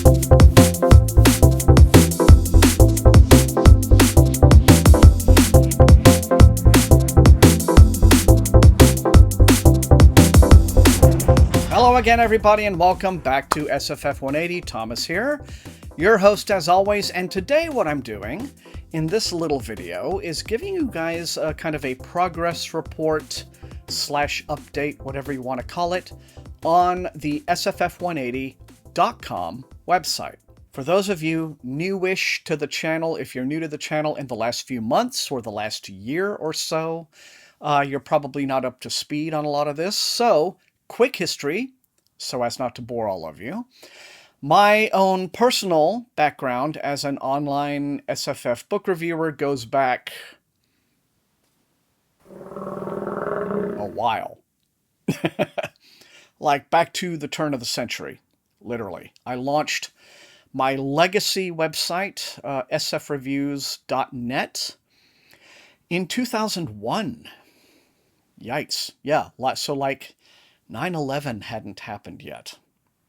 Hello again, everybody, and welcome back to SFF 180. Thomas here, your host as always, and today what I'm doing in this little video is giving you guys a kind of a progress report / update, whatever you want to call it, on the sff180.com website. For those of you newish to the channel, if you're new to the channel in the last few months or the last year or so, you're probably not up to speed on a lot of this, so quick history, so as not to bore all of you. My own personal background as an online SFF book reviewer goes back a while. Like back to the turn of the century, literally. I launched my legacy website, sfreviews.net, in 2001. Yikes. Yeah, so like 9/11 hadn't happened yet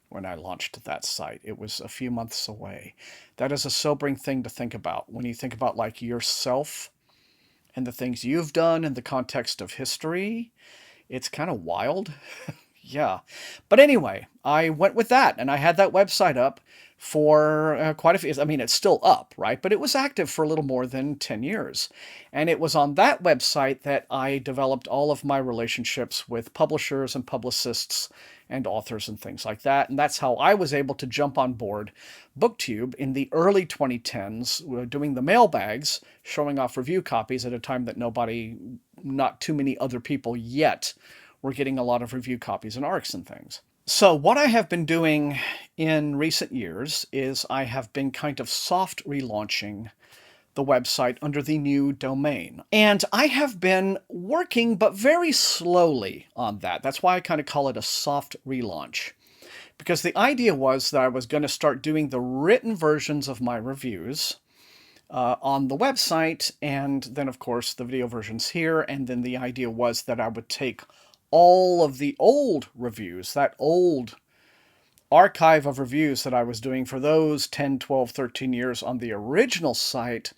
when I launched that site. It was a few months away. That is a sobering thing to think about when you think about like yourself and the things you've done in the context of history. It's kind of wild. Yeah. But anyway, I went with that and I had that website up for quite a few, I mean, it's still up, right? But it was active for a little more than 10 years. And it was on that website that I developed all of my relationships with publishers and publicists and authors and things like that. And that's how I was able to jump on board BookTube in the early 2010s, doing the mailbags, showing off review copies at a time that not too many other people yet were getting a lot of review copies and ARCs and things. So what I have been doing in recent years is I have been kind of soft relaunching the website under the new domain. And I have been working, but very slowly on that. That's why I kind of call it a soft relaunch. Because the idea was that I was going to start doing the written versions of my reviews on the website, and then of course the video versions here, and then the idea was that I would take all of the old reviews, that old archive of reviews that I was doing for those 10, 12, 13 years on the original site,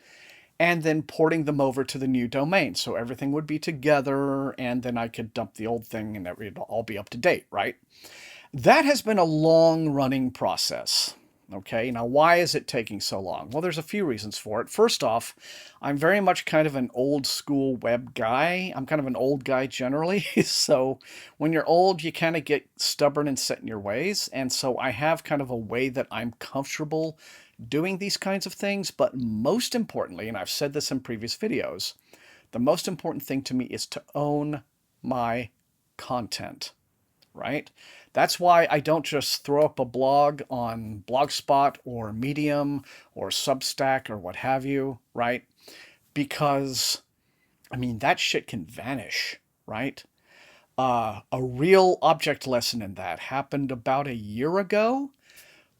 and then porting them over to the new domain. So everything would be together, and then I could dump the old thing and it would all be up to date, right? That has been a long-running process. Okay, now why is it taking so long? Well, there's a few reasons for it. First off, I'm very much kind of an old school web guy. I'm kind of an old guy generally. So when you're old, you kind of get stubborn and set in your ways. And so I have kind of a way that I'm comfortable doing these kinds of things. But most importantly, and I've said this in previous videos, the most important thing to me is to own my content, right? That's why I don't just throw up a blog on Blogspot or Medium or Substack or what have you, right? Because, I mean, that shit can vanish, right? A real object lesson in that happened about a year ago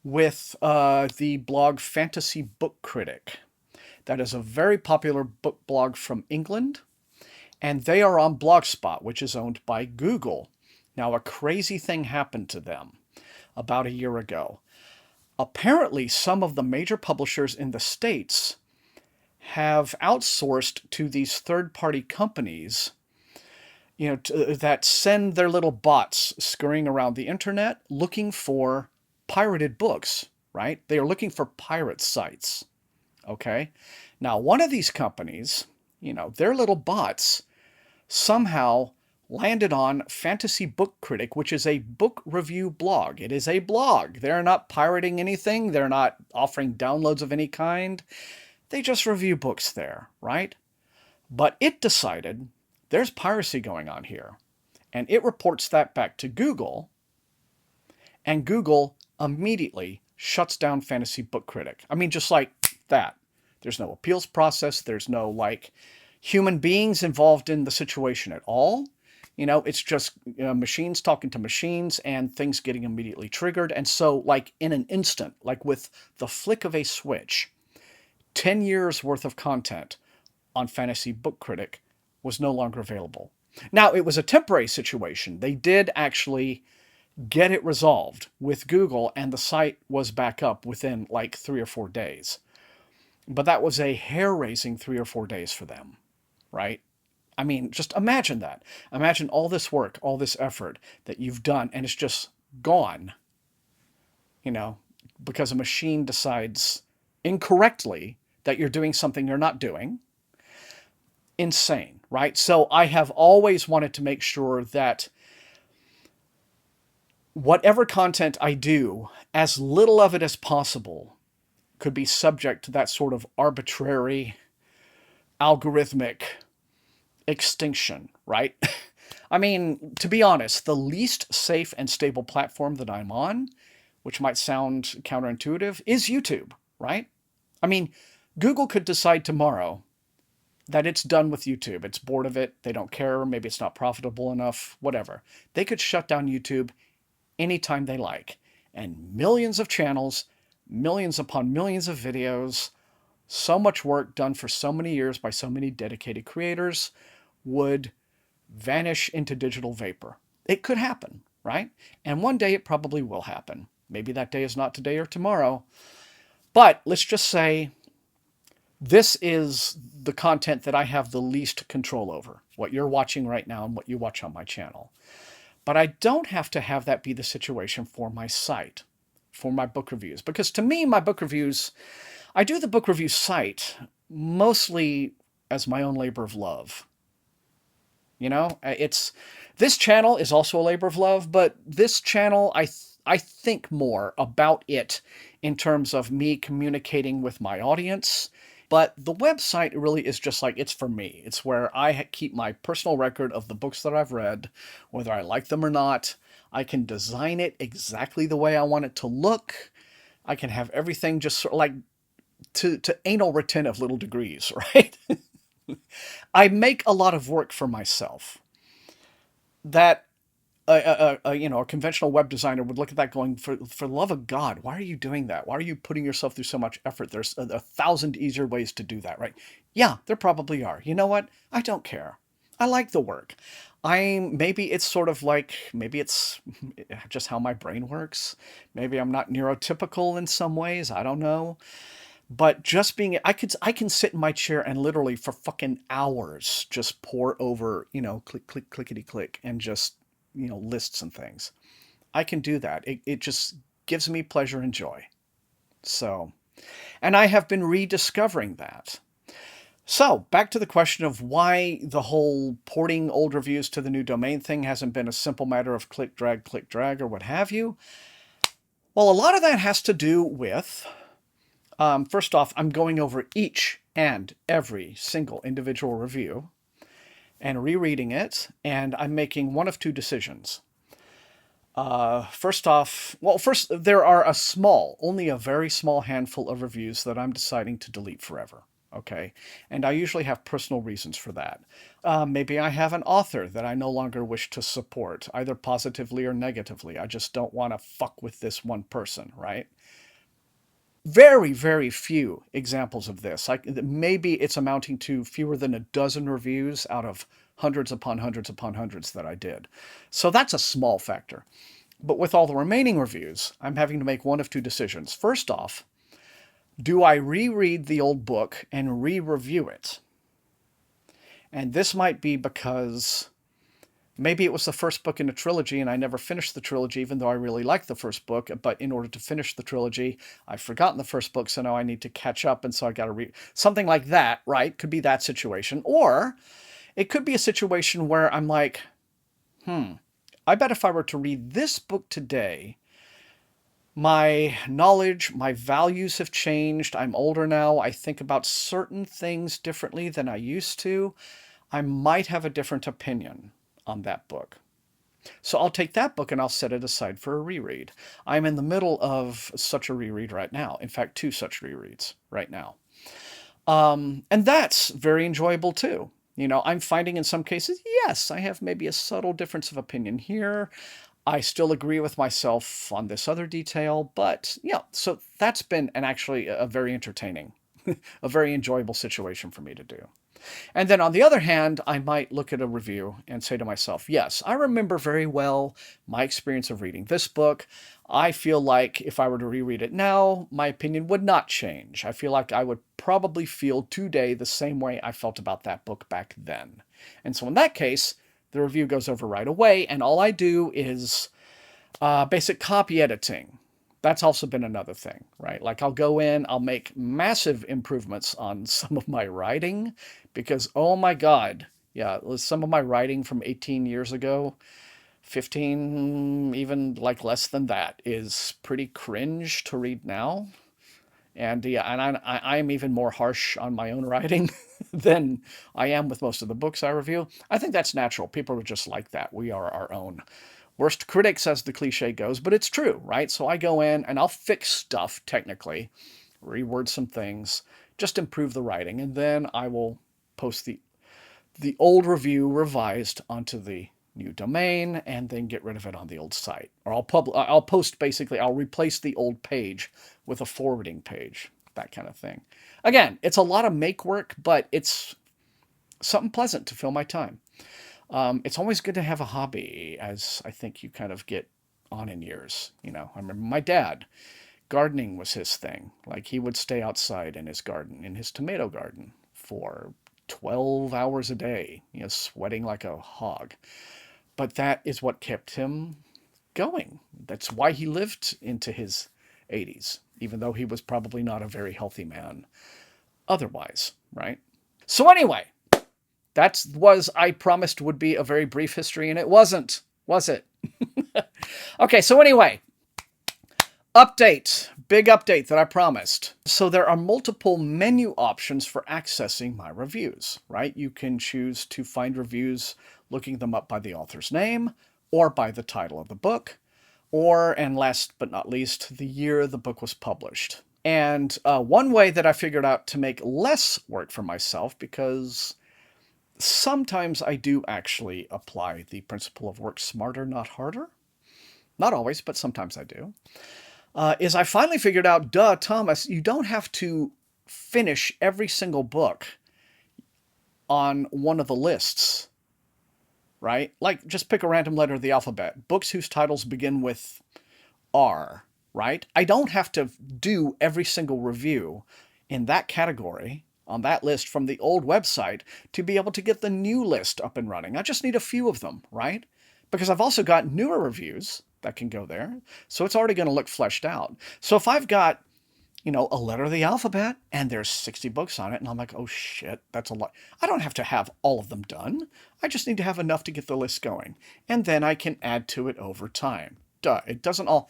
with the blog Fantasy Book Critic. That is a very popular book blog from England, and they are on Blogspot, which is owned by Google. Now, a crazy thing happened to them about a year ago. Apparently, some of the major publishers in the States have outsourced to these third-party companies, that send their little bots scurrying around the internet looking for pirated books, right? They are looking for pirate sites, okay? Now, one of these companies, their little bots somehow landed on Fantasy Book Critic, which is a book review blog. It is a blog. They're not pirating anything. They're not offering downloads of any kind. They just review books there, right? But it decided there's piracy going on here. And it reports that back to Google. And Google immediately shuts down Fantasy Book Critic. I mean, just like that. There's no appeals process. There's no, human beings involved in the situation at all. It's just machines talking to machines and things getting immediately triggered. And so, in an instant, with the flick of a switch, 10 years worth of content on Fantasy Book Critic was no longer available. Now, it was a temporary situation. They did actually get it resolved with Google, and the site was back up within like 3 or 4 days. But that was a hair-raising 3 or 4 days for them, right? I mean, just imagine that. Imagine all this work, all this effort that you've done, and it's just gone, you know, because a machine decides incorrectly that you're doing something you're not doing. Insane, right? So I have always wanted to make sure that whatever content I do, as little of it as possible, could be subject to that sort of arbitrary, algorithmic extinction, right? I mean, to be honest, the least safe and stable platform that I'm on, which might sound counterintuitive, is YouTube, right? I mean, Google could decide tomorrow that it's done with YouTube. It's bored of it. They don't care. Maybe it's not profitable enough, whatever. They could shut down YouTube anytime they like. And millions of channels, millions upon millions of videos, so much work done for so many years by so many dedicated creators would vanish into digital vapor. It could happen, right? And one day it probably will happen. Maybe that day is not today or tomorrow. But let's just say this is the content that I have the least control over, what you're watching right now and what you watch on my channel. But I don't have to have that be the situation for my site, for my book reviews. Because to me, my book reviews, I do the book review site mostly as my own labor of love. You know, this channel is also a labor of love, but this channel, I think more about it in terms of me communicating with my audience. But the website really is just like, it's for me. It's where I keep my personal record of the books that I've read, whether I like them or not. I can design it exactly the way I want it to look. I can have everything just sort of like to anal retentive little degrees, right? I make a lot of work for myself that a conventional web designer would look at that going, for the love of God, why are you doing that? Why are you putting yourself through so much effort? There's a thousand easier ways to do that, right? Yeah, there probably are. You know what? I don't care. I like the work. Maybe it's sort of like, maybe it's just how my brain works. Maybe I'm not neurotypical in some ways. I don't know. But just being, I can sit in my chair and literally for fucking hours just pour over, click, click, clickety click, and just, lists and things. I can do that. It just gives me pleasure and joy. So, and I have been rediscovering that. So, back to the question of why the whole porting old reviews to the new domain thing hasn't been a simple matter of click, drag, or what have you. Well, a lot of that has to do with, first off, I'm going over each and every single individual review and rereading it, and I'm making one of two decisions. First, there are only a very small handful of reviews that I'm deciding to delete forever. Okay. And I usually have personal reasons for that. Maybe I have an author that I no longer wish to support, either positively or negatively. I just don't want to fuck with this one person, right? Very, very few examples of this. Maybe it's amounting to fewer than a dozen reviews out of hundreds upon hundreds upon hundreds that I did. So that's a small factor. But with all the remaining reviews, I'm having to make one of two decisions. First off, do I reread the old book and re-review it? And this might be because maybe it was the first book in a trilogy and I never finished the trilogy, even though I really liked the first book. But in order to finish the trilogy, I've forgotten the first book, so now I need to catch up, and so I got to read something like that, right? Could be that situation. Or it could be a situation where I'm like, I bet if I were to read this book today, my knowledge, my values have changed. I'm older now. I think about certain things differently than I used to. I might have a different opinion on that book. So I'll take that book and I'll set it aside for a reread. I'm in the middle of such a reread right now. In fact, two such rereads right now. And that's very enjoyable too. I'm finding in some cases, yes, I have maybe a subtle difference of opinion here. I still agree with myself on this other detail, but yeah, so that's been actually a very entertaining a very enjoyable situation for me to do. And then on the other hand, I might look at a review and say to myself, yes, I remember very well my experience of reading this book. I feel like if I were to reread it now, my opinion would not change. I feel like I would probably feel today the same way I felt about that book back then. And so in that case, the review goes over right away, and all I do is basic copy editing. That's also been another thing, right? Like I'll go in, I'll make massive improvements on some of my writing because, oh my God, yeah, some of my writing from 18 years ago, 15, even like less than that, is pretty cringe to read now. And yeah, and I'm even more harsh on my own writing than I am with most of the books I review. I think that's natural. People are just like that. We are our own worst critics, as the cliche goes, but it's true, right? So I go in and I'll fix stuff technically, reword some things, just improve the writing, and then I will post the old review revised onto the new domain and then get rid of it on the old site. Or I'll post basically, I'll replace the old page with a forwarding page, that kind of thing. Again, it's a lot of make work, but it's something pleasant to fill my time. It's always good to have a hobby, as I think you kind of get on in years. You know, I remember my dad, gardening was his thing. Like he would stay outside in his garden, in his tomato garden, for 12 hours a day, you know, sweating like a hog. But that is what kept him going. That's why he lived into his 80s, even though he was probably not a very healthy man otherwise, right? So anyway, that was, I promised, would be a very brief history, and it wasn't, was it? Okay, so anyway, update, big update that I promised. So there are multiple menu options for accessing my reviews, right? You can choose to find reviews looking them up by the author's name or by the title of the book, or, and last but not least, the year the book was published. And one way that I figured out to make less work for myself, because sometimes I do actually apply the principle of work smarter, not harder. Not always, but sometimes I do. Is I finally figured out, duh, Thomas, you don't have to finish every single book on one of the lists, right? Like, just pick a random letter of the alphabet. Books whose titles begin with R, right? I don't have to do every single review in that category on that list from the old website to be able to get the new list up and running. I just need a few of them, right? Because I've also got newer reviews that can go there. So it's already going to look fleshed out. So if I've got, you know, a letter of the alphabet and there's 60 books on it, and I'm like, oh shit, that's a lot. I don't have to have all of them done. I just need to have enough to get the list going. And then I can add to it over time. Duh, it doesn't all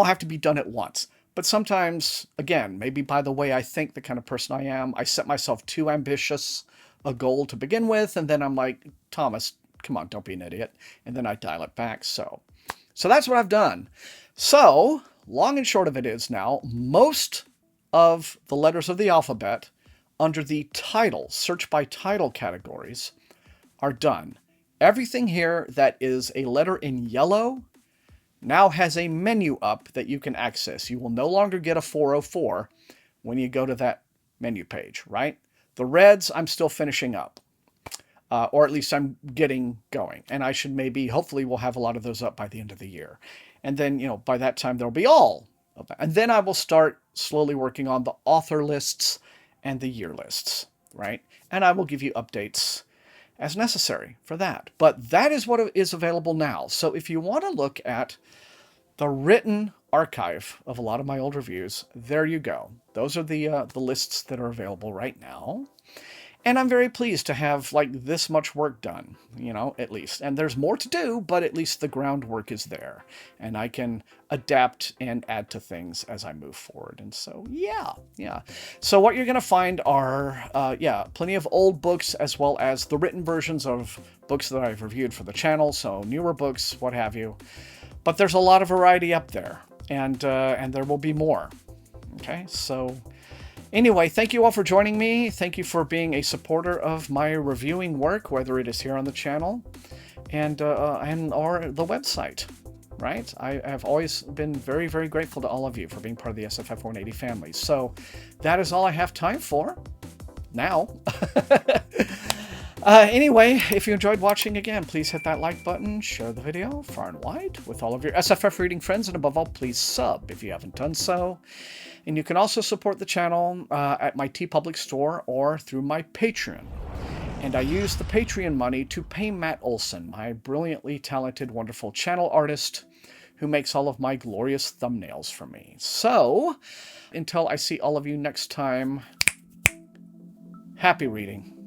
have to be done at once. But sometimes, again, maybe by the way I think, the kind of person I am, I set myself too ambitious a goal to begin with, and then I'm like, Thomas, come on, don't be an idiot. And then I dial it back. So that's what I've done. So, long and short of it is now, most of the letters of the alphabet under the title, search by title categories, are done. Everything here that is a letter in yellow now has a menu up that you can access. You will no longer get a 404 when you go to that menu page, right? The reds, I'm still finishing up. Or at least I'm getting going. And I should hopefully we'll have a lot of those up by the end of the year. And then, you know, by that time, there'll be all of that. And then I will start slowly working on the author lists and the year lists, right? And I will give you updates as necessary for that. But that is what is available now. So if you want to look at the written archive of a lot of my old reviews, there you go. Those are the lists that are available right now. And I'm very pleased to have like this much work done, you know, at least. And there's more to do, but at least the groundwork is there. And I can adapt and add to things as I move forward. And so, yeah. So what you're going to find are, plenty of old books as well as the written versions of books that I've reviewed for the channel. So newer books, what have you. But there's a lot of variety up there. And there will be more. Okay, so anyway, thank you all for joining me. Thank you for being a supporter of my reviewing work, whether it is here on the channel and or the website. right? I have always been very, very grateful to all of you for being part of the SFF 180 family. So that is all I have time for now. Anyway, if you enjoyed watching again, please hit that like button, share the video far and wide with all of your SFF reading friends, and above all, please sub if you haven't done so. And you can also support the channel at my TeePublic store or through my Patreon. And I use the Patreon money to pay Matt Olson, my brilliantly talented, wonderful channel artist who makes all of my glorious thumbnails for me. So, until I see all of you next time, happy reading.